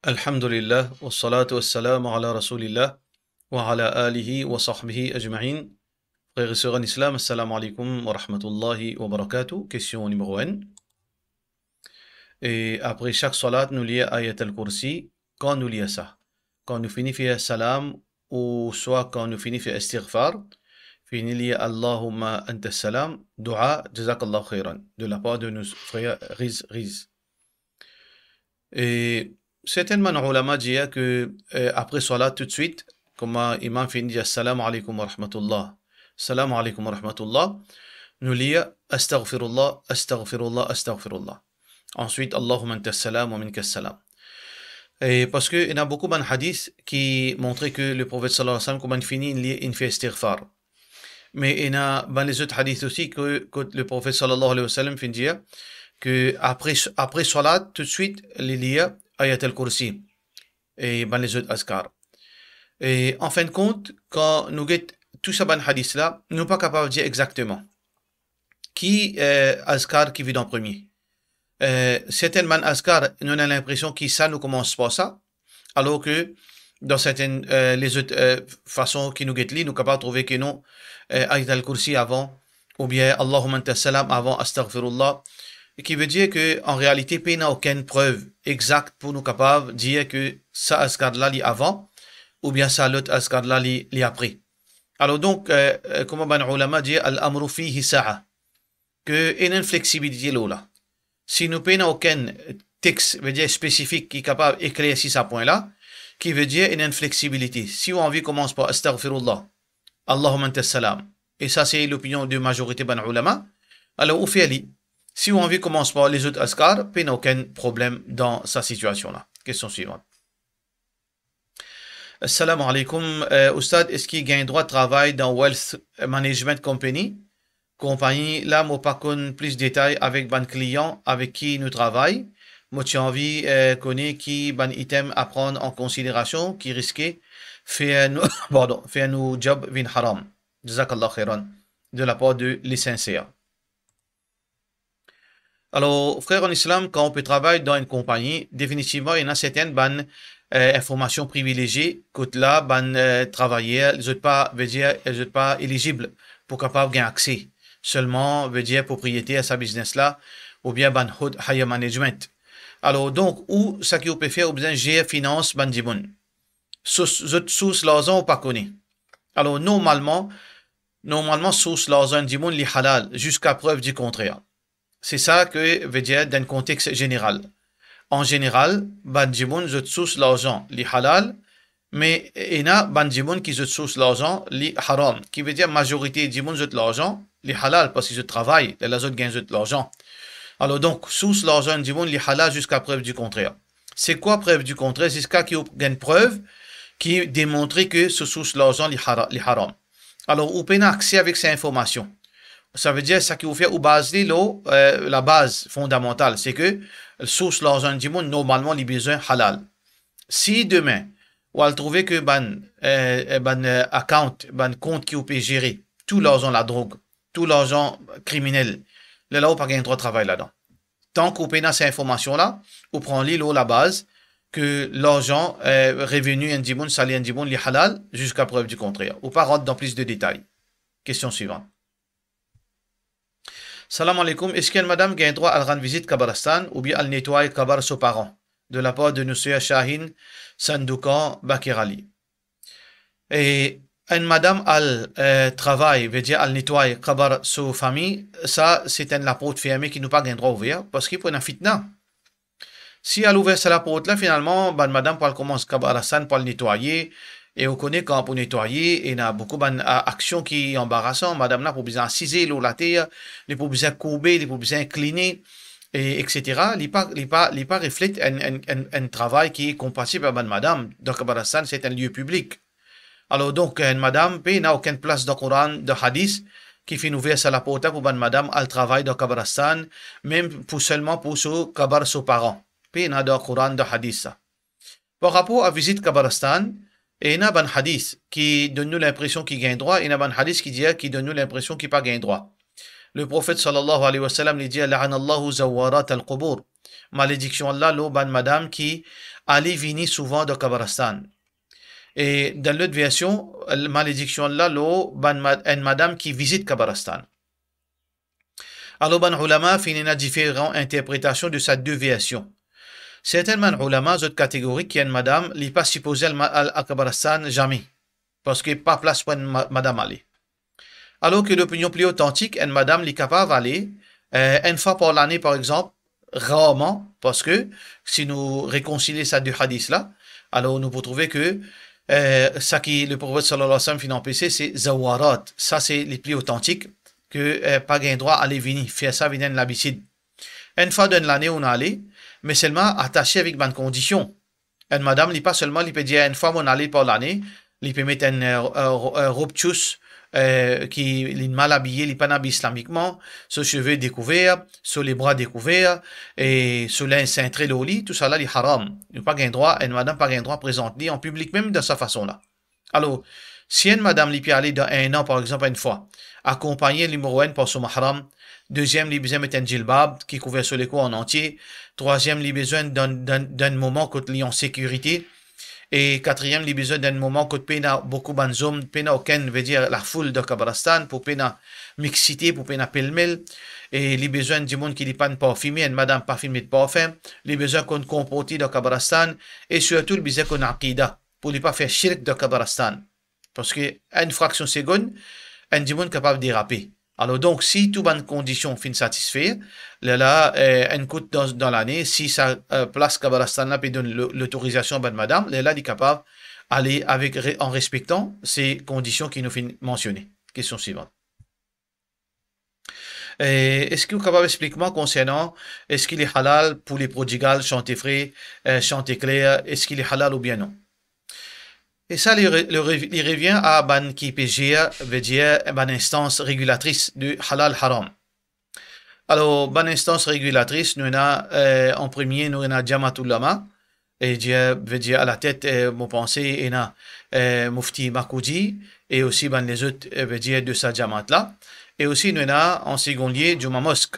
Alhamdulillah, wa salatu wa salam ala rasulillah, wa ala alihi wa sahbihi ajma'in. Frères et sœurs en islam, assalamu alaikum wa rahmatullahi wa barakatuh. Question numéro 1. Et après chaque salat, nous lions ayat al-kursi. Quand nous lions ça? Quand nous finissons salam, ou soit quand nous finissons istighfar, finissons lier Allahumma anta salam, dua, jazakallah khairan, de la part de nos frères Riz. Et certainement, ulama disent que après salat, tout de suite, comme imam finit assalamu alaikum wa rahmatullah, assalamu alaikum wa rahmatullah, nous lisons astaghfirullah, astaghfirullah, astaghfirullah. Ensuite, Allahumma anta salam wa minka salam. Et parce qu'il y a beaucoup de hadiths qui montraient que le prophète sallallahu alayhi wa sallam, quand il finit, il fait istighfar. Mais il y a les autres hadiths aussi que le prophète sallallahu alayhi wa sallam finit dire que après salat, tout de suite, il lit ayat al-kursi et les autres azkar. Et en fin de compte, quand nous avons tout ça, hadith là, nous ne sommes pas capables de dire exactement qui azkar qui vit en premier. Certaines azkar, nous avons l'impression que ça ne commence pas ça, alors que dans certaines les autres façons qui nous guettent, nous sommes capables de trouver que non, ayat al-kursi avant, ou bien Allahumma anta salam avant astaghfirullah, qui veut dire que en réalité, il n'y a aucune preuve exacte pour nous capables de dire que ça azkar là li avant, ou bien ça l'autre azkar là li après. Alors donc, comme ben ulama dit, al-amru fihi sa'a, que il y a une flexibilité là. Si nous n'avons aucun texte veut dire spécifique qui est capable d'éclaircir ce point-là, qui veut dire qu'il y a une flexibilité. Si on envie commence par astaghfirullah, Allahumma anta salam, et ça c'est l'opinion de majorité ben ulama, alors on fait ali. Si on envie commence par les autres azkar, il n'y a aucun problème dans sa situation-là. Question suivante. Assalamu alaikum. Oustad, est-ce qu'il y a un droit de travail dans Wealth Management Company? Compagnie, là, moi, pas connais plus de détails avec ban client avec qui nous travaillons. Moi, j'ai envie de connaître qui ban item à prendre en considération, qui risquait faire nous job vin haram. Jazakallah khairan. De la part de l'essentiel. Alors, frère en islam, quand on peut travailler dans une compagnie, définitivement, il y en a certaines bonnes informations privilégiées. Côté là, travailleurs, ils sont pas éligibles pour capable gagner accès. Seulement, veut dire propriété à sa business là, ou bien ban hood higher management. Alors, donc, où ça qui peut faire, ou bien gérer finance ban dimoun. Sous l'argent ou pas connu. Alors, normalement, sous l'argent dimoun li halal, jusqu'à preuve du contraire. C'est ça que veut dire dans le contexte général. En général, bandimoun zot sous l'argent li halal, mais il y a bandimoun qui zot sous l'argent li haram, qui veut dire majorité dimoun zot l'argent li halal parce qu'ils zot travaillent, et les autres gagnent zot l'argent. Alors donc, sous l'argent dimoun li halal jusqu'à preuve du contraire. C'est quoi preuve du contraire? C'est ce cas qui gagne preuve qui démontre que ce sous l'argent li haram. Alors, on peut accès avec ces informations. Ça veut dire ça qui vous fait ou base la base fondamentale, c'est que sous l'argent du monde normalement les besoins halal. Si demain on va trouver que account, compte qui vous peut gérer tout l'argent la drogue, tout l'argent criminel, là on pas gagner droit de travail là-dedans. Tant qu'on paye ces informations là, on prend la base que l'argent revenu du monde, salaire du monde, les halal jusqu'à preuve du contraire. On pas rentrer dans plus de détails. Question suivante. Salam alaikum. Est-ce qu'une madame a un droit à rendre visite Kabaristan ou bien à nettoyer Kabar ses parents? De la part de Nusya Shahin Sandoukan Bakirali. Et une madame al travail, veut dire al nettoyer Kabar sa famille, ça c'est une la porte fermée qui n'a pas un droit ouvert parce qu'il peut y avoir fitna. Si elle ouvre la porte là, finalement, madame peut commencer Kabaristan pour le nettoyer. Et on connaît quand pour nettoyer, il y a beaucoup d'actions qui sont embarrassantes. Madame là, pour bien assiser l'eau la terre, les pour bien courber, les pour bien incliner, etc. Il pas reflète un travail qui est compatible avec madame. Donc, Kabaristan, c'est un lieu public. Alors, donc, une madame, il n'a aucune place dans le Coran, de hadith, qui fait ouvrir la porte pour madame, elle travaille dans Kabaristan, même seulement pour ce Kabar ses parents. Puis, il n'a dans le Coran, de hadith, ça. Par rapport à la visite Kabaristan, et il y a un hadith qui donne nous l'impression qu'il gagne droit, et il y a un hadith qui donne nous l'impression qu'il n'a pas gagne droit. Le prophète sallallahu alayhi wa sallam lui dit La'anallahu zawarat al-qubur. Malédiction là, l'eau, ban madame qui allait venir souvent de Kabarastan. Et dans l'autre version, la malédiction là, l'eau, une madame qui visite Kabarastan. Alors, ban ulama finit différentes interprétations de ces deux versions. Certains ulama, d'autres catégories, qui est une madame, n'est pas supposée à Kabarastan jamais. Parce qu'il n'y a pas place pour une madame aller. Alors que l'opinion plus authentique, une madame est capable d'aller une fois par l'année, par exemple, rarement, parce que si nous réconcilions ces deux hadiths-là, alors nous pouvons trouver que ça qui le prophète sallallahu alayhi wa sallam finit en PC, c'est zawarat. Ça, c'est les plus authentiques que pas gain droit à aller venir. Faire ça, venir de l'habitude. Une fois dans l'année, on a allé, mais seulement attaché avec bonne condition. Une madame, il pas seulement, il peut dire une fois, on allé par l'année, il peut mettre une robe tchous, qui est mal habillé, il n'est pas habillé islamiquement, ses cheveux découverts, sur les bras découverts, et sur l'incintré au lit, tout ça là, il est haram. Il n'a pas gain droit, une madame pas gain droit présenter en public, même de sa façon-là. Alors, si une madame lui peut aller dans un an, par exemple, une fois, accompagner numéro 1 par son mahram, deuxième, lui besoin mettre un djilbab qui couvre sur les coups en entier, troisième, lui besoin d'un moment côté en sécurité, et quatrième, il besoin d'un moment que pena beaucoup banzom, pena aucun veut dire la foule de Kabarastan, pour pena mixité, pour pena pelmel, et il besoin du monde qui n'est pas parfumé, une madame parfumée de parfum, il besoin qu'on comporte de Kabarastan, et surtout il besoin qu'on aqida, pour ne pas faire shirk de Kabarastan. Parce que une fraction seconde, un du monde capable de déraper. Alors donc, si toutes les conditions finissent satisfaire, là, un coût dans l'année, si ça place Kabarastan là, puis donne l'autorisation à madame, là, il est capable d'aller avec, en respectant ces conditions qui nous finissent mentionner. Question suivante. Est-ce que vous êtes capable d'expliquer moi concernant, est-ce qu'il est halal pour les prodigales, chanter frais, chanter clair, est-ce qu'il est halal ou bien non? Et ça, il revient à ban qui PGA, veut dire ban instance régulatrice du halal haram. Alors, ban instance régulatrice, nous avons en premier, nous avons Jamatul Ulama, et veut dire à la tête, mon pensée, et Mufti Makoudi, et aussi ban les autres, veut dire de sa Jamat là, et aussi nous avons en second lieu Juma Mosque.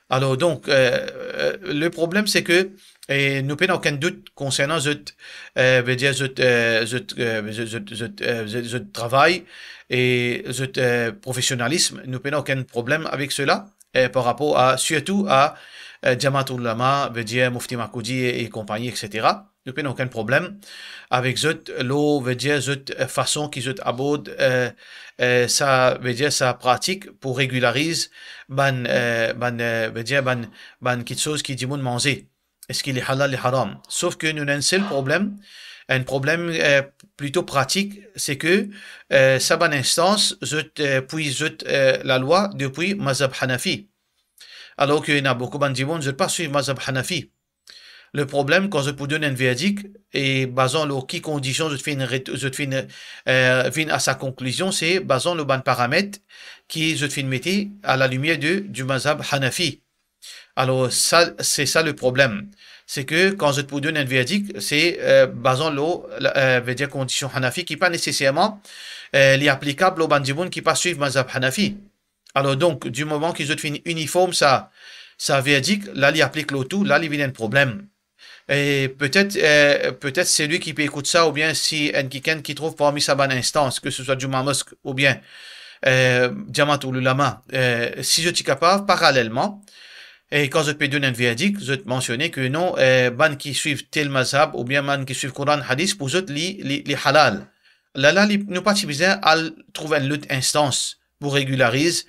Alors donc, le problème c'est que et nous n'avons aucun doute concernant ce travail et ce professionnalisme. Nous n'avons aucun problème avec cela par rapport à surtout à Jamatul Ulama, veut dire Mufti Makoudi et compagnie, etc. Nous n'avons aucun problème avec cette l'eau, veut dire cette façon qu'ils abordent ça veut dire sa pratique pour régulariser veut dire quelque chose qui dit manger. Est-ce qu'il est halal et haram? Sauf que nous avons un seul problème, un problème plutôt pratique, c'est que ça bonne instance, puis la loi depuis Mazhab Hanafi. Alors qu'il y a beaucoup de gens qui ne pas suivre Mazhab Hanafi. Le problème, quand je peux donner un verdict, et basant sur qui conditions je à sa conclusion, c'est basant le bon paramètre qui je mettre à la lumière du Mazhab Hanafi. Alors, ça, c'est ça le problème. C'est que quand je peux donner un verdict, c'est basant veut dire condition Hanafi qui pas nécessairement les applicables au bandiboun qui pas suivre Mazhab Hanafi. Alors donc, du moment qu'ils ont fini uniforme, ça verdict, là, il applique le tout, là, il vient un problème. Et peut-être c'est lui qui peut écouter ça, ou bien si un quelqu'un qui trouve parmi sa bonne instance, que ce soit Juma Mosque ou bien Jamatul Ulama, si je suis capable, parallèlement, et quand je peux donner un verdict, je te mentionner que non, ban qui suivent tel mazhab, ou bien ban qui suivent Coran Hadith, pour eux, les halal. Là, nous pas besoin à trouver une autre instance pour régulariser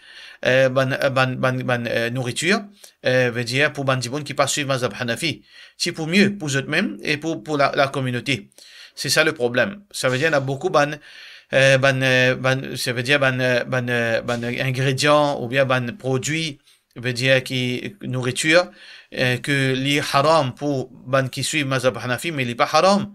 nourriture, veut dire pour ban qui pas suivre mazhab Hanafi. C'est pour mieux, pour eux-mêmes et pour la communauté. C'est ça le problème. Ça veut dire, il y a beaucoup ça veut dire, ingrédients ou bien produits, veut dire qui nourriture, que les haram pour ban qui suivent mazhab Hanafi, mais il n'est pas haram,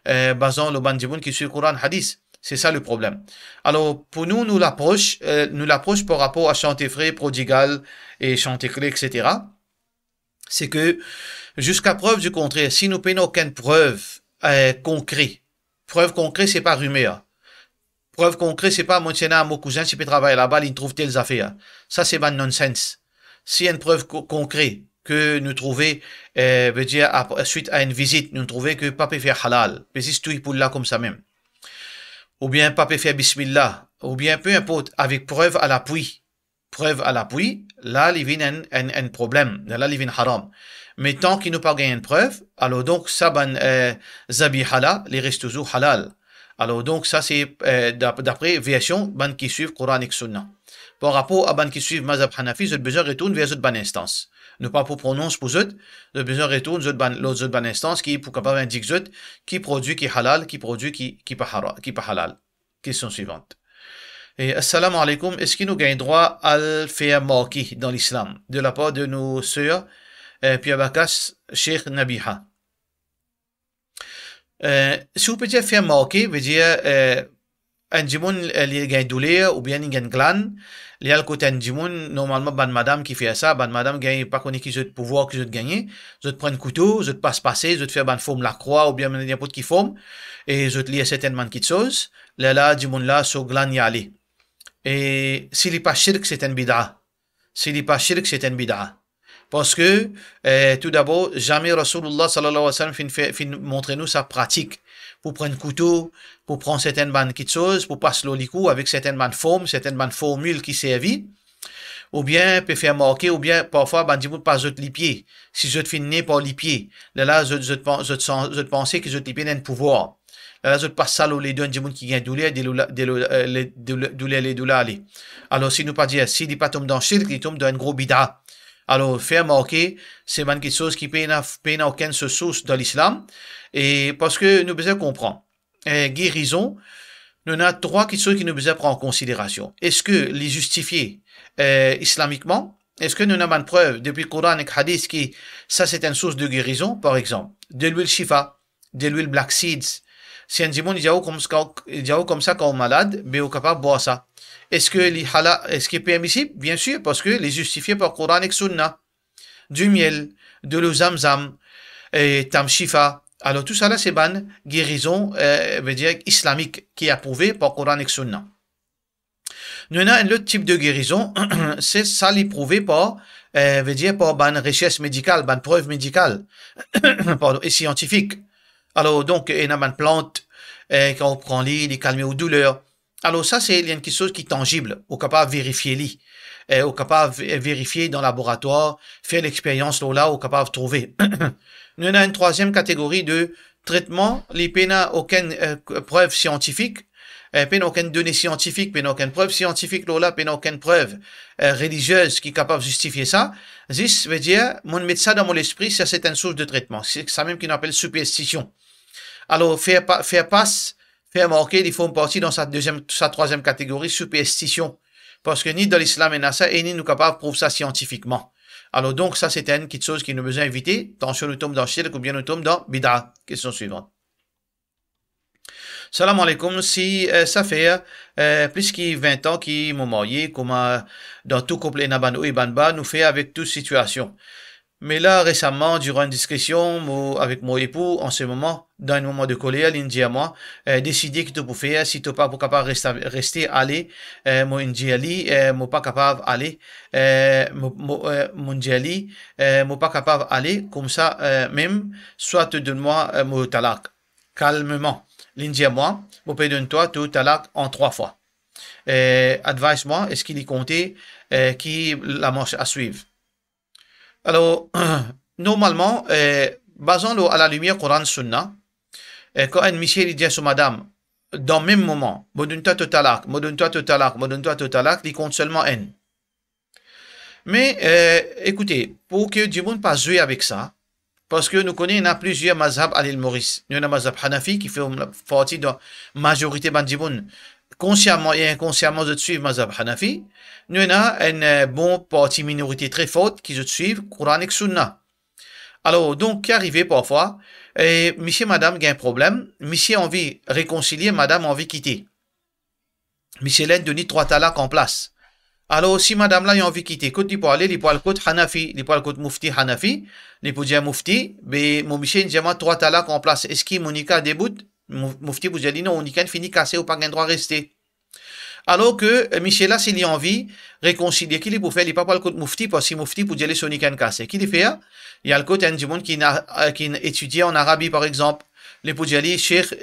basant le ban qui suit le Coran Hadith. C'est ça le problème. Alors, pour nous l'approche par rapport à chanter frais, prodigal et chanter clé, etc. C'est que, jusqu'à preuve du contraire, si nous prenons aucune preuve concrète, preuve concrète, c'est pas rumeur. Preuve concrète, c'est pas mentionner mon cousin qui peut travailler là-bas, il trouve telles affaires. Ça, c'est pas nonsense. Si y a une preuve concrète que nous trouver, veut dire, suite à une visite, nous trouver que pas peut faire halal. Mais si tout pour là comme ça même. Ou bien pas peut faire bismillah. Ou bien peu importe, avec preuve à l'appui. Preuve à l'appui, là, il vient un problème. Là, il vient haram. Mais tant qu'il n'a pas gagné une preuve, alors donc, ça, zabi halal, il reste toujours halal. Alors donc, ça, c'est d'après version, ban qui suivent Coran et Sunna. Par rapport à ban qui suivent Mazhab Hanafi, vous avez besoin de retourner vers une bonne instance. Ne pas pour prononcer pour eux, vous avez besoin de retourner vers l'autre bonne instance qui, pour capable d'indiquer qui produit qui halal, qui produit qui pas halal. Question suivante. Et assalamu alaikum, est-ce qu'il nous gagne droit à le faire marquer dans l'islam de la part de nos sœurs Pierre Bakas, Cheikh Nabiha? Si vous pouvez faire marquer, veut dire un djimoun il gagne douleur ou bien il gagne glane, il y a le côté un djimoun, normalement ban madame qui fait ça, ban madame gagne pas connaît qui veut pouvoir qui veut gagner, je te prends un couteau, je te passe passer, je te faire ban forme la croix ou bien n'importe qui forme et je te lis certainement qui chose, là djimoun là so glane y aller. Et s'il n'est pas shirk, c'est un bid'a. S'il n'est pas shirk, c'est un bid'a. Parce que, tout d'abord, jamais Rasulullah sallallahu alayhi wa sallam fin montrer nous sa pratique. Pour prendre un couteau, pour prendre certaines bandes de choses, pour passer l'olico avec certaines bandes formes, certaines bandes formules qui servent. Ou bien, peut faire marquer, ou bien, parfois, bandit pas zot les pieds. Si je te finis par les pieds, là, je pensais que je te pieds un pouvoir. Là, je passe ça les deux gens qui gagnent douleur, douleur les douleurs. Alors, si nous pas dire, si il pas tombe dans shirk, il tombe dans un gros bid'a. Alors, faire marquer, c'est quelque chose qui n'a aucune source dans l'islam. Et parce que nous devons comprendre. Guérison, nous avons trois choses qui nous devons prendre en considération. Est-ce que les justifier islamiquement? Est-ce que nous avons une preuve depuis le Coran et le Hadith qui, ça c'est une source de guérison, par exemple, de l'huile shifa, de l'huile black seeds. Si un dimon il comme ça quand on est malade, mais on est capable de boire ça. Est-ce que les halal, est-ce qu'il est permissible? Bien sûr, parce que les justifiés par Coran et Sunna. Du miel, de l'eau zamzam, et tam shifa. Alors tout ça là, c'est ban guérison, veut dire islamique, qui est approuvé par Coran et Sunna. Nous avons un autre type de guérison, c'est ça l'éprouvé par, veut dire par ban recherche médicale, ban preuve médicale, pardon, et scientifique. Alors, donc, il y a une plante, quand on prend les calmer aux douleurs. Alors, ça, c'est quelque chose qui est tangible. On est capable de vérifier on est capable de vérifier dans le laboratoire, faire l'expérience là, on est capable de trouver. Nous avons une troisième catégorie de traitement, les peines aucune preuve scientifique, peine aucune donnée scientifique, peine aucune preuve scientifique là, peine aucune preuve religieuse qui est capable de justifier ça. Ça veut dire, mon mettre ça dans mon esprit, ça c'est une source de traitement. C'est ça même qu'on appelle superstition. Alors, faire marquer, il faut partie dans sa troisième catégorie, superstition. Parce que ni dans l'islam et ça, et ni nous capables de prouver ça scientifiquement. Alors donc, ça c'est une petite chose qui nous besoin d'éviter. Attention, nous tombons dans shirk ou bien nous tombons dans bid'a. Question suivante. Salam alaikum. Si ça fait plus que 20 ans qu'il m'a marié, comme dans tout couple Naban et Banba, nous fait avec toute situation. Mais là, récemment, durant une discussion avec mon époux, en ce moment, dans un moment de colère, il dit à moi, décider que tu peux faire, si tu pas capable de rester aller, moi, il dit, moi, pas capable d'aller, mon dit, moi, pas capable d'aller, comme ça, même, soit tu donnes-moi, mon talak. Calmement. Il dit à moi, moi, donne-toi tout talak en 3 fois. Advise-moi, est-ce qu'il y compté, qui la marche à suivre? Alors, normalement, basons-le à la lumière Coran Sunna, quand un monsieur dit à son madame, dans le même moment, modunta totalak, modunta totalak, modunta totalak, il compte seulement un. Mais, écoutez, pour que du monde pas jouer avec ça, parce que nous connaissons, il y a plusieurs mazhab à l'île Maurice. Nous avons un mazhab Hanafi qui fait partie de la majorité de Djiboun. Consciemment et inconsciemment, je suis mazhab Hanafi. Nous avons une bonne partie minorité très forte qui je suis Coran et Sunna. Alors, donc, qui arrive parfois, monsieur, madame, il y a un problème. Monsieur a envie de réconcilier, madame a envie de quitter. Monsieur l'aide donne 3 talaks en place. Alors, si madame là, il a envie de quitter, quand il peut aller, il peut aller côté Hanafi, il peut aller côté Mufti Hanafi, il peut dire Mufti, mais mon monsieur, il a 3 talaks en place. Est-ce qu'il Monica déboute? Mufti vous a dit non, on n'y fini cassé ou pas un droit rester. Alors que Michel là, s'il a envie réconcilier, qu'il est pour faire, il pas le côté moufti, parce que moufti pour dire les sonikan cassé. Qu'il fait, il y a le côté du monde qui étudie en Arabie, par exemple. Les pour dire, cheikh,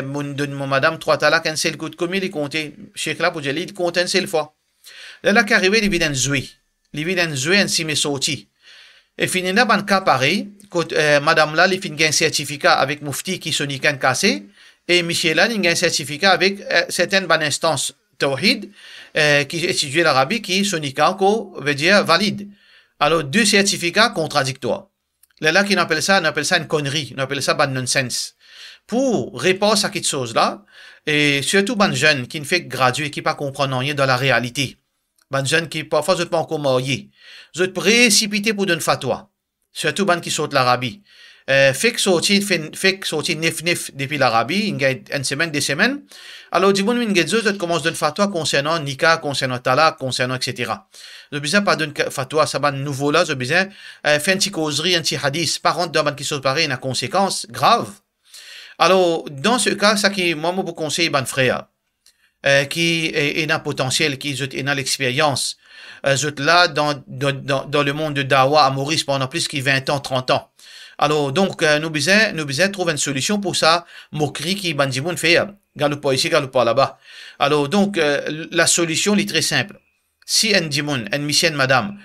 mon madame, trois talak, un seul coup de combien il compte, cheikh là, pour dire, il compte un seul fois. Là, qu'arrivé, il vient un zoué. Il vient un zoué, un simé sorti. Et fini là, ban cas pareil, quand madame là, il finit un certificat avec moufti qui sonikan cassé, et Michel là, il a un certificat avec certaines bonnes instances tawhid qui étudie l'Arabie qui sonika veut dire valide. Alors deux certificats contradictoires. Là qui appelle ça une connerie, on appelle ça ban nonsense. Pour répondre à cette chose là, et surtout ban jeune qui ne fait que graduer, qui pas comprendre rien dans la réalité. Ban jeune qui parfois je pas encore marié. Je te précipité pour donner fatwa. Surtout ban qui saute l'Arabie. Fait que sorti nef depuis l'Arabie, il y a une semaine, des semaines. Alors, du bon, il y a deux commence d'une fatwa concernant Nika, concernant Talak, concernant etc. Je besoin pas d'une fatwa, ça va nouveau là, je besoin faire une petite causerie, un petit hadith, par contre, dans qui sont pareil, une conséquence grave. Alors, dans ce cas, ça qui, moi, vous conseille, ban frère, qui est un potentiel, qui est dans l'expérience, là, dans le monde de Dawa à Maurice pendant plus que 20 ans, 30 ans. Alors, donc, nous besoin trouver une solution pour ça, moquerie qui bandimoun fait, galop pas ici, galop pas là-bas. Alors, donc, la solution est très simple. Si un dimoun, un mission madame,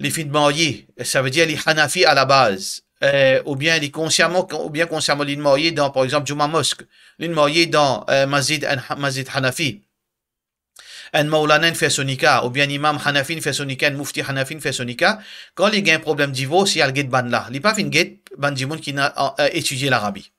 les filles de mariés, ça veut dire les Hanafi à la base, ou bien consciemment les mariés dans, par exemple, Juma Mosque, les mariés dans Masjid Hanafi. Un Maulana fait son nikah, ou bien imam Hanafi fait son nikah, un mufti Hanafi fait son nikah, quand il y a un problème de divorce, il y a le guet ban là. Il n'y a pas fin guet ban dimoun qui n'a étudié l'Arabie.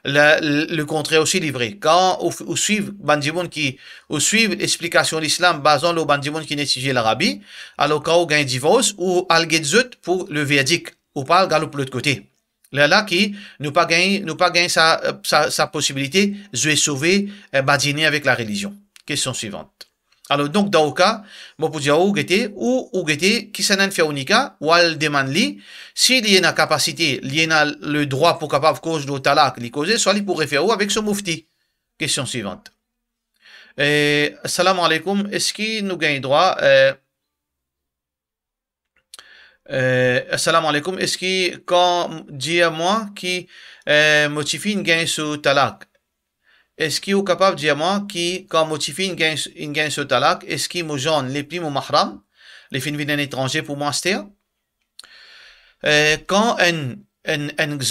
Le contraire aussi livré. Quand on suit bandimoun qui, on suit l'explication de l'islam basant le bandimoun qui n'a étudié l'Arabie, alors quand on gagne divorce, ou al guet zut pour le verdict, ou pas le l'autre côté. Là qui nous pas gagne sa possibilité de sauver badiner avec la religion. Question suivante. Alors, donc, dans le cas, moi, pour dire où gete, qui s'en fait unica, ou al demande li, s'il y a une capacité, il y a le droit pour capable cause de talak, li causer, soit il pourrait faire où avec son mufti. Question suivante. Assalamu alaikum, est-ce qu'il nous gagne droit, assalamu alaikum, est-ce que quand dit à moi qui, motifie une gagne sous talak, est-ce qu'il est capable de dire moi qui, quand motifie une gagne sur talak, est-ce qu'il me jeune les primes au mahram, les filles d'un étranger pour moi, c'est quand un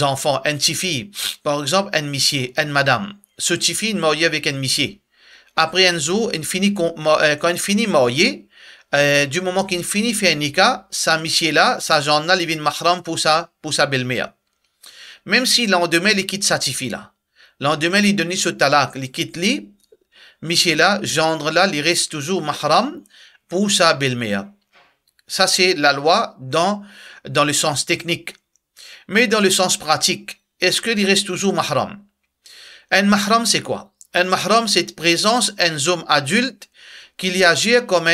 enfant, un petit par exemple, un monsieur, un madame, ce petit fille marié avec un monsieur, après un jour, quand il finit marié, du moment qu'il finit faire un nika, sa monsieur là, sa jeune là, il vient mahram pour sa belle-mère. Même si l'an demain, il quitte sa petite fille là. Lendemain, il donne ce talak, il quitte lui, Michel là, gendre là, il reste toujours mahram pour sa belle-mère. Ça, c'est la loi dans le sens technique. Mais dans le sens pratique, est-ce qu'il reste toujours mahram? Un mahram, c'est quoi? Un mahram, c'est présence d'un homme adulte qui y agit comme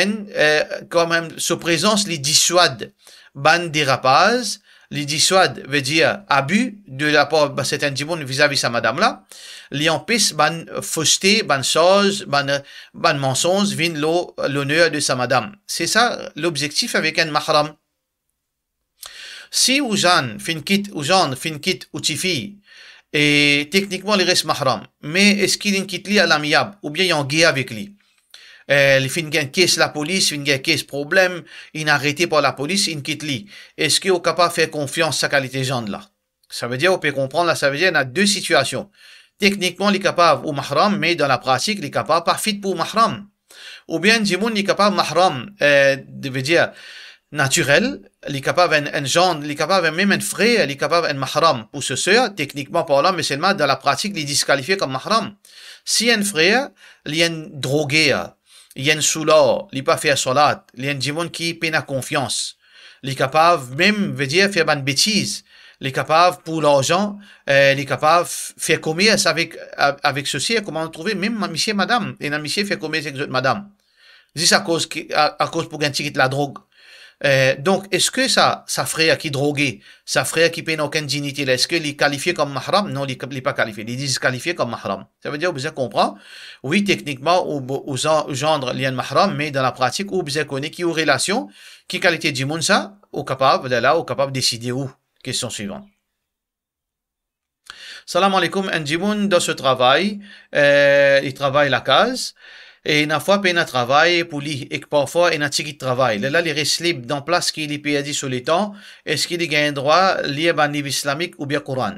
sa présence lui dissuade ban dérapage, li dissuade veut dire abus de la part de cet individu vis-à-vis sa madame là, li empêche ban fausseté, ban chose, ban mensonge vin l'honneur de sa madame. C'est ça l'objectif avec un mahram. Si ou Jean fin quitte ou tifi et techniquement il reste mahram, mais est-ce qu'il quitte lui à l'amiable ou bien il en guerre avec lui? Il fait une caisse la police, une caisse problème, il est arrêté par la police, il quitte lui. Est-ce qu'il est capable de faire confiance à sa qualité de là? Ça veut dire, on peut comprendre là, ça veut dire, il y a deux situations. Techniquement, il est capable ou mahram, mais dans la pratique, il est capable pas fit pour mahram. Ou bien, Jimoun, il est capable mahram, veut dire, naturel, il est capable un genre, il est capable même un frère, il est capable un mahram pour ce sœur, techniquement parlant, mais seulement dans la pratique, il est disqualifié comme mahram. Si un frère, il y a un drogué, il y a un soulard, il n'est pas fait à salat, il y a un djimoun qui peine à confiance. Il est capable, même, veut dire, faire une bêtise. Il est capable, pour l'argent, il est capable de faire commerce avec ceci, comment trouver, même monsieur, madame, et un monsieur fait commerce avec madame. C'est à cause pour gagner la drogue. Donc, est-ce que ça frère qui drogué, ça frère qui n'a aucune dignité, est-ce qu'il est qualifié comme mahram? Non, il n'est pas qualifié. Il est disqualifié comme mahram. Ça veut dire, vous comprenez? Oui, techniquement, au gendre, il y a un mahram, mais dans la pratique, vous connaissez qui ont relation, qui qualité du monde ça, ou capable de décider où. Question suivante. Salam alaikum, un djimoun dans ce travail, il travaille la case, et une fois qu'il travail pour lui, et que parfois il a tigui de travail. Là, il reste libre dans place qu'il est payé sur le temps, est-ce qu'il a un droit lié à un livre islamique ou bien Coran?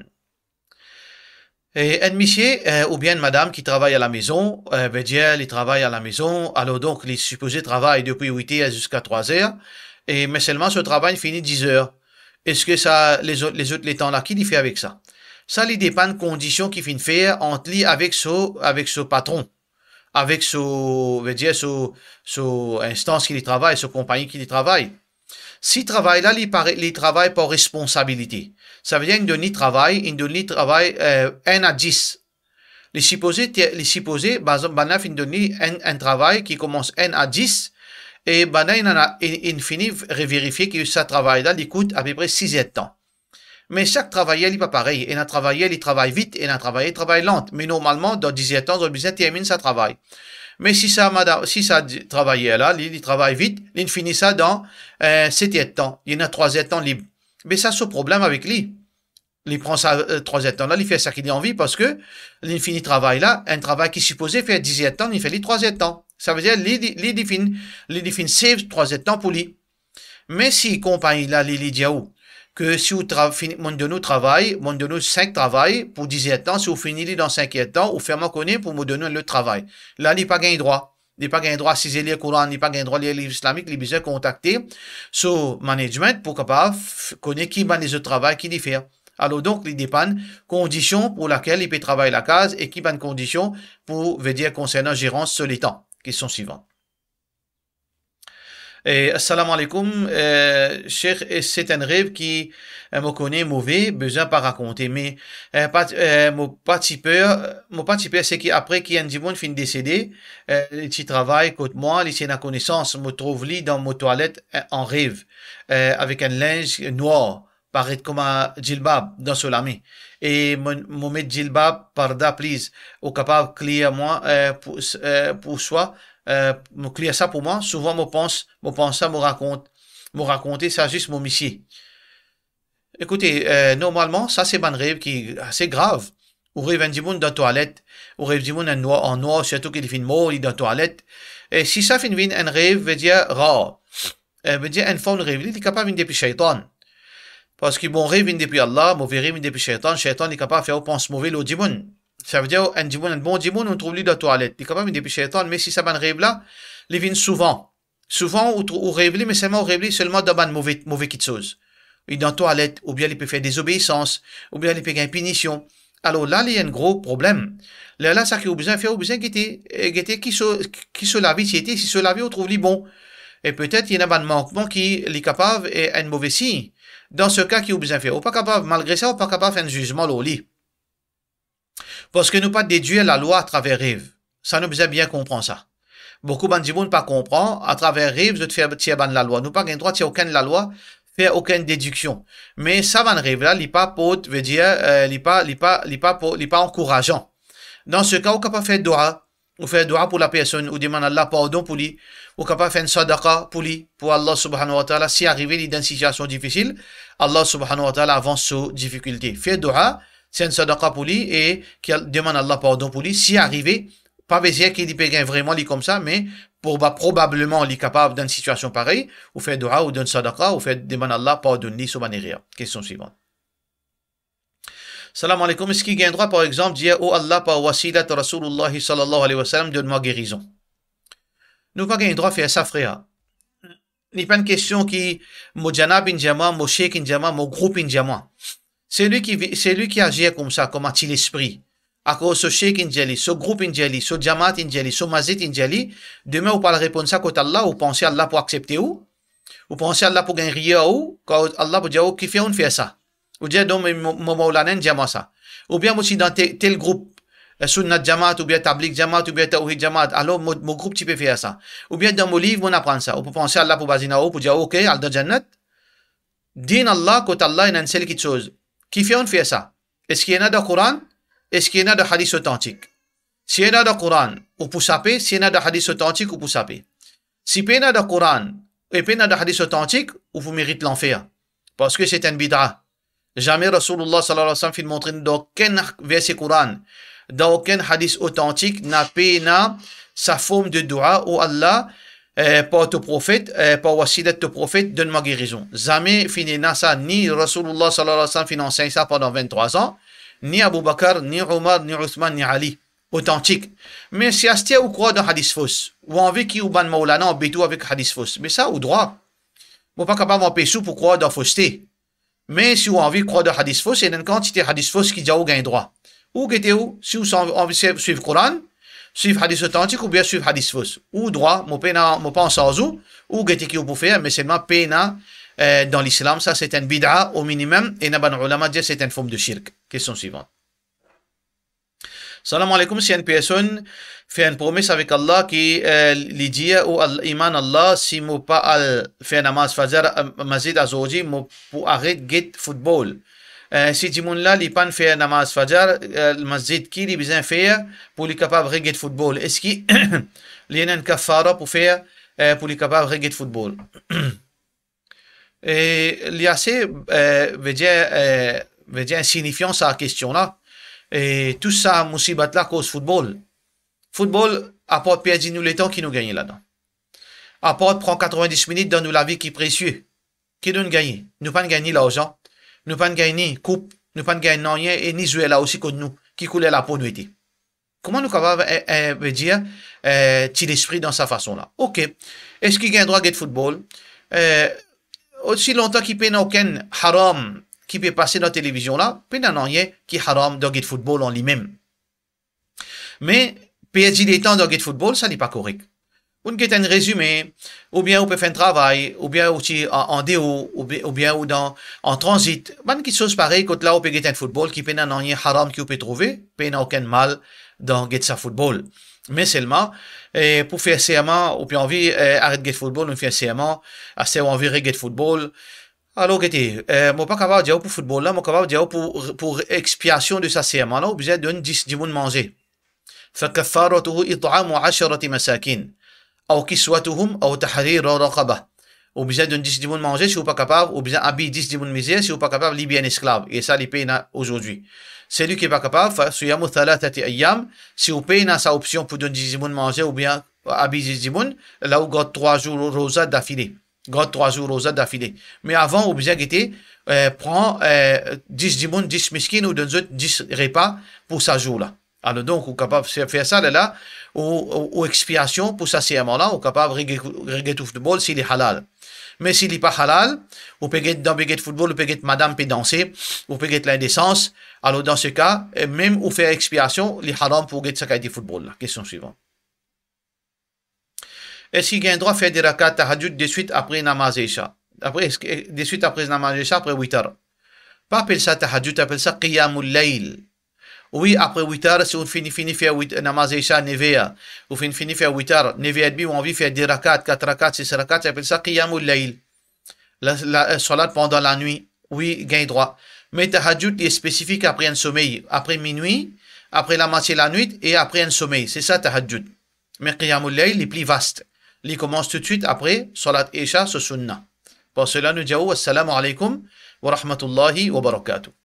Et un monsieur ou bien une madame qui travaille à la maison, veut dire, il travaille à la maison, alors donc il est supposé travailler depuis 8 heures jusqu'à 3 heures, et mais seulement ce travail finit 10 heures. Est-ce que ça, les autres les temps là, qui il fait avec ça? Ça, il dépend de conditions qu'il finit faire entre lui avec ce patron, avec veut dire, ce instance qu'il travaille, ce compagnie qu'il travaille. Si travail là, il travaille par responsabilité. Ça veut dire qu'il donne travail 1 à 10. Les supposés, par exemple, il donne un travail qui commence 1 à 10 et il finit vérifier que ce travail là, il coûte à peu près 6 heures de temps. Mais chaque travailleur, il n'est pas pareil. Il y a un travailleur, il travaille vite, et un travailleur, il travaille lent. Mais normalement, dans 17 ans, dans le business, il termine sa travail. Mais si ça travailleur là, il travaille vite, il finit ça dans 7 heures de temps. Il y en a 3 heures de temps libre. Mais ça, c'est le problème avec lui. Il prend ça 3 heures de temps là, il fait ça qu'il a envie parce que il finit travail là, un travail qui est supposé faire 10 heures de temps, il fait les 3 heures de temps. Ça veut dire, il finit save 3 heures de temps pour lui. Mais si compagnie là, il dit que si vous mon de nous travail, mon de nous 5 travail pour 10 heures de temps, si vous finissez dans 5 heures de temps, ou fermez connaît pour me donner le travail. Là, il n'est pas gagné droit. Il n'est pas gagné droit à 6 heures courant, il n'est pas gagné droit à livre islamique, il est besoin de contacter ce management pour capable connaître qui va les autres travail qu'il fait. Alors donc, il dépend conditions pour laquelle il peut travailler la case et qui va conditions pour, veut dire, concernant gérance sur les temps. Question suivante. Assalamu alaikum, Cheikh, c'est un rêve qui me connaît mauvais, besoin pas raconter, mais mon petit peur, c'est qu'après qu'il y a un dimanche fin décédé, il travaille côté moi, il a connaissance, me trouve lit dans mon toilette en rêve, avec un linge noir, paraît comme un djilbab dans ce lami. Et mon met djilbab, pardon, please, au capable clear moi, pour soi, me clear ça pour moi, souvent me pense ça, me raconter ça juste mon monsieur. Écoutez, normalement, ça c'est un rêve qui est assez grave. Ou rêve un dimanche dans la toilette, ou rêve du monde en noir, surtout qu'il fait mort, il est dans la toilette. Et si ça finit un rêve, veut dire rare. Veut dire un fond de rêve, il est capable de depuis shaitan. Parce que bon rêve depuis Allah, mauvais rêve depuis shaitan, shaitan est capable de faire pense mauvais le dimanche. Ça veut dire un bon dimanche, on trouve lui dans la toilette. Il est capable de depuis shaitan, mais si ça un rêve là, il vient souvent. Souvent, ou rêve, mais seulement rêve seulement dans une mauvais quelque chose. Il est dans la toilette, ou bien il peut faire désobéissance, ou bien il peut gagner punition. Alors là, il y a un gros problème. Là, ça qu'il a besoin de faire, il a besoin de guetter qui se lave, si se lave, on trouve lui bon. Et peut-être il y a un manquement qui est capable et un mauvais signe. Dans ce cas, qui a besoin de faire, ou pas capable, malgré ça, ou pas capable de faire un jugement au lit. Parce que nous pas déduire la loi à travers rêve. Ça nous besoin bien comprendre ça. Beaucoup de gens ne pas comprendre à travers rêve, de faire tirer la loi. Nous pas gain droit de aucune la loi, faire aucune déduction. Mais ça va rêve là, il pas pour veut dire il pas encourageant. Dans ce cas, on capable faire dua, ou faire dua pour la personne, ou demander Allah pardon pour lui, ou capable faire une sadaqa pour lui, pour Allah subhanahu wa ta'ala, si arrivé dans une situation difficile, Allah subhanahu wa ta'ala avance sur difficulté. Faire dua, c'est une sadaqa pour lui, et qui demande Allah pardon pour lui, si arrivé, pas besoin qu'il peut gagner vraiment comme ça, mais probablement il est capable d'une situation pareille, ou faire dua, ou d'une sadaqa, ou faire demander Allah pardon lui, subhanahu. Question suivante. Salam alaikum. Est-ce qu'il y a un droit, par exemple, de dire, oh Allah, par wasilat Rasulullah sallallahu alayhi wa sallam, donne-moi guérison? Nous pas un droit de faire ça, frère. Il n'y a pas une question qui, mon janab injama, mon sheikh injama, mon groupe injama. C'est lui qui agit comme ça, comme a-t-il l'esprit. À cause ce sheikh injali, ce groupe injali, ce jamaat injali, ce mazit injali, demain, vous pas répondre ça côté Allah, ou pensez Allah pour accepter ou pensez Allah pour gagner rien ou, quand Allah pour dire, qui fait ça? Ou dire, donc, mon maulana, dis-moi ça. Ou bien, aussi, dans tel groupe, Sunnat Jamaat, ou bien Tabligh Jamaat, ou bien Tawhid Jamaat. Alors, mon groupe, tu peux faire ça. Ou bien dans mon livre, on apprend ça. On peut penser à Allah pour basiner pour dire, ok, al da Jannat. Din Allah, côté Allah, il y a une seule chose. Qui fait, on fait ça? Est-ce qu'il y en a dans le Coran? Est-ce qu'il y en a dans le hadith authentique? Si il y en a dans le Coran, on peut saper. Si il y en a dans le hadith authentique, on peut saper. Si il y en a dans le Coran, et puis dans le hadith authentique, on vous mérite l'enfer. Parce que c'est un bid'a. Jamais Rasulullah sallallahu alayhi wa sallam fait montrer dans aucun verset Coran, dans aucun hadith authentique, n'a pas sa forme de dua où Allah, par ton prophète, par wasilat de prophète, donne ma guérison. Jamais fini ça, ni Rasulullah sallallahu alayhi wa sallam fait enseigner ça pendant 23 ans, ni Abu Bakr, ni Omar, ni Uthman, ni Ali. Authentique. Mais si Astia ou croit dans hadith fausse, ou envie qui ou ban maulana en bétou avec hadith fausse, mais ça, ou droit. Moi, pas capable d'empêcher pour croire dans fausseté. Mais si vous avez envie de croire dans hadith fausse, il y a une quantité de hadith fausse qui dit où gagne droit. Ou qui où, si vous avez envie de suivre le Coran, suivre hadith authentique ou bien suivre hadith fausse. Ou droit, mon pas en sans ou qui vous pouvez faire, mais seulement pena dans l'islam, ça c'est un bid'a au minimum, et Naban Ulama dit c'est une forme de shirk. Question suivante. Salam alaikum, si une personne fait une promesse avec Allah qui lui dit ou iman Allah, si mo pas al fait namaz fajr masjid azoji mo pour arrêter get football. Si dimon là li pan fait namaz fajr le masjid qui li besoin faire pour li capable de get football. Est-ce qu'il y a une kafara pour faire pour li capable de get football? Et il y a assez veut dire insignifiant sa question là. Et tout ça, musibat là, cause football. Football apporte perdu nous le temps qui nous gagne là-dedans. Apporte prend 90 minutes dans nous la vie qui est précieux. Qui nous gagne? Nous pas gagner l'argent. Nous pas gagner coupe. Nous pas gagner rien et ni jouer là aussi que nous, qui coulait la peau de nuit. Comment nous capables dire, tirer l'esprit dans sa façon là? Ok. Est-ce qu'il gagne droit à get football? Aussi longtemps qu'il paye aucun haram qui peut passer dans la télévision là, puis n'en rien qui haram de get football en lui-même. Mais, perdre des temps de get football, ça n'est pas correct. On get un résumé, ou bien on peut faire un travail, ou bien aussi en déo, ou bien ou en transit. Bonne quelque chose pareil, quand là on peut get un football qui peut n'en rien haram qui on peut trouver, peut n'a aucun mal dans get sa football. Mais seulement, pour faire serment, ou bien envie, arrête get football, on fait serment, assez envie get football. Alors, écoutez, moi pas capable de dire pour football là, moi capable de dire pour expiation de sa serment là, obligé de donner 10 de manger. فكفارته إطعام 10 مساكين أو كسوتهم أو تحرير رقبة. Obligé de donner 10 de manger si vous pas capable, obligé habiller 10 de misère si vous pas capable, libérer un esclave. Et ça, les pays aujourd'hui. Celui qui est pas capable, فصيام 3 أيام, si vous payez sa option pour donner 10 de manger ou bien habiller 10 de, là où garde 3 jours rosa d'affilée. Garde 3 jours rosa d'affilée. Mais avant, obligé était prend 10 dimon, 10 miskin ou 10 repas pour sa jour là. Alors donc, on est capable de faire ça là, ou expiation pour sa serment là, on est capable de regarder tout football s'il est halal. Mais s'il n'est pas halal, on peut get dans le football, on peut get madame peut danser, on peut get l'indécence. Alors dans ce cas, même ou faire expiation, il est haram pour get sa qualité de football là. Question suivante. Est-ce qu'il y a un droit de faire des rakats tahajjud de suite après namaz isha? Après, de suite après namaz isha, après 8 heures. Pas appeler ça tahajjud, appelle ça qiyamul layl. Oui, après 8 heures, si on finit faire namaz isha 9 heures, ou finit faire 8 heures, 9 heures et demi, ou on envie faire des rakats, 4 rakats, 6 rakats, appelle ça qiyamul layl. La salat pendant la nuit, oui, gagne droit. Mais tahajjud est spécifique après un sommeil, après minuit, après la moitié de la nuit et après un sommeil. C'est ça tahajjud. Mais qiyamul layl est plus vaste. Il commence tout de suite après Salat Isha, ce sunnah. Pour cela, nous disons Assalamu alaikum wa rahmatullahi wa barakatuh.